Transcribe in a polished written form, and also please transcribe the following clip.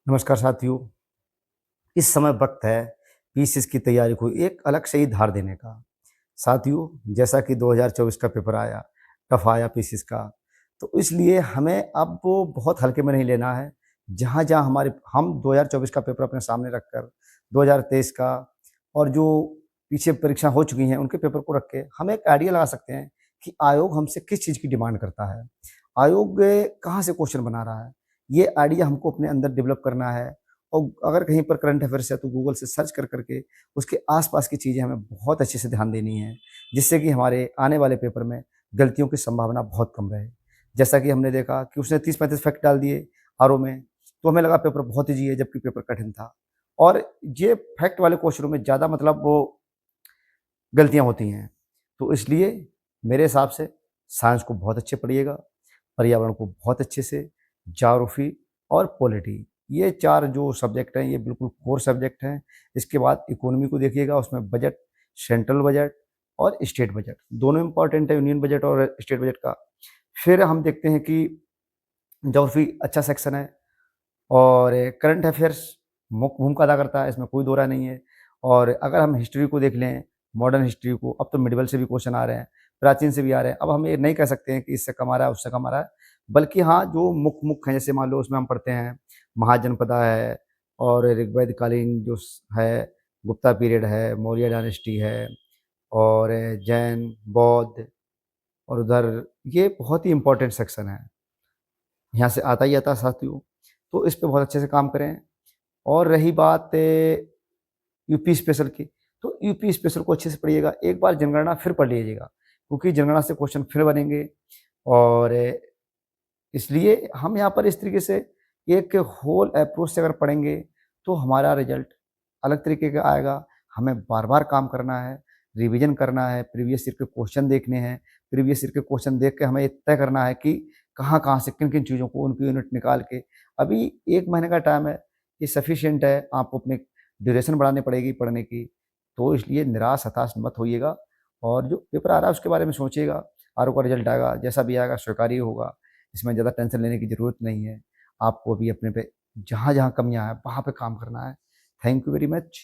नमस्कार साथियों। इस समय वक्त है पीसीएस की तैयारी को एक अलग से ही धार देने का। साथियों, जैसा कि 2024 का पेपर आया, टफ आया पीसीएस का, तो इसलिए हमें अब वो बहुत हल्के में नहीं लेना है। जहाँ-जहाँ हमारे हम 2024 का पेपर अपने सामने रखकर 2023 का और जो पीछे परीक्षा हो चुकी हैं, उनके पेपर को रख के हम एक आइडिया लगा सकते हैं कि आयोग हमसे किस चीज़ की डिमांड करता है। आयोग कहाँ से क्वेश्चन बना रहा है, ये आइडिया हमको अपने अंदर डेवलप करना है। और अगर कहीं पर करंट अफेयर्स है तो गूगल से सर्च कर करके उसके आसपास की चीज़ें हमें बहुत अच्छे से ध्यान देनी है, जिससे कि हमारे आने वाले पेपर में गलतियों की संभावना बहुत कम रहे। जैसा कि हमने देखा कि उसने 30-35 फैक्ट डाल दिए आरओ में, तो हमें लगा पेपर बहुत ईज़ी है, जबकि पेपर कठिन था। और ये फैक्ट वाले क्वेश्चनों में ज़्यादा मतलब वो गलतियाँ होती हैं। तो इसलिए मेरे हिसाब से साइंस को बहुत अच्छे पढ़िएगा, पर्यावरण को बहुत अच्छे से, ज्योग्राफी और पॉलिटी, ये 4 जो सब्जेक्ट हैं ये बिल्कुल कोर सब्जेक्ट हैं। इसके बाद इकोनॉमी को देखिएगा, उसमें बजट, सेंट्रल बजट और स्टेट बजट दोनों इम्पोर्टेंट है, यूनियन बजट और स्टेट बजट का। फिर हम देखते हैं कि ज्योग्राफी अच्छा सेक्शन है और करंट अफेयर्स मुख्य भूमिका अदा करता है, इसमें कोई दो राय नहीं है। और अगर हम हिस्ट्री को देख लें, मॉडर्न हिस्ट्री को, अब तो मिडिवल से भी क्वेश्चन आ रहे हैं, प्राचीन से भी आ रहे हैं। अब हम ये नहीं कह सकते हैं कि इससे कम आ रहा है, उससे कम आ रहा है, बल्कि हाँ, जो मुख्य मुख्य हैं, जैसे मान लो उसमें हम पढ़ते हैं महाजनपदा है और ऋग्वेद कालीन जो है, गुप्ता पीरियड है, मौर्य डायनेस्टी है और जैन, बौद्ध और उधर ये बहुत ही इम्पोर्टेंट सेक्शन है। यहाँ से आता ही आता है साथियों, तो इस पे बहुत अच्छे से काम करें। और रही बात यूपी स्पेशल की, तो यूपी स्पेशल को अच्छे से पढ़िएगा, एक बार जनगणना फिर पढ़ लीजिएगा, क्योंकि जनगणना से क्वेश्चन फिर बनेंगे। और इसलिए हम यहाँ पर इस तरीके से एक होल अप्रोच से अगर पढ़ेंगे, तो हमारा रिजल्ट अलग तरीके का आएगा। हमें बार-बार काम करना है, रिवीजन करना है, प्रीवियस ईयर के क्वेश्चन देखने हैं, प्रीवियस ईयर के क्वेश्चन देख के हमें ये तय करना है कि कहाँ-कहाँ से किन-किन चीज़ों को उनकी यूनिट निकाल के, अभी 1 महीने का टाइम है, ये सफिशिएंट है। आपको अपनी ड्यूरेशन बढ़ानी पड़ेगी पढ़ने की, तो इसलिए निराश, हताश मत होइएगा और जो पेपर आ रहा है उसके बारे में सोचिएगा। आरओ का रिजल्ट आएगा, जैसा भी आएगा स्वीकार्य ही होगा, इसमें ज़्यादा टेंशन लेने की ज़रूरत नहीं है। आपको भी अपने पे जहाँ-जहाँ कमियाँ हैं, वहाँ पे काम करना है। Thank you very much.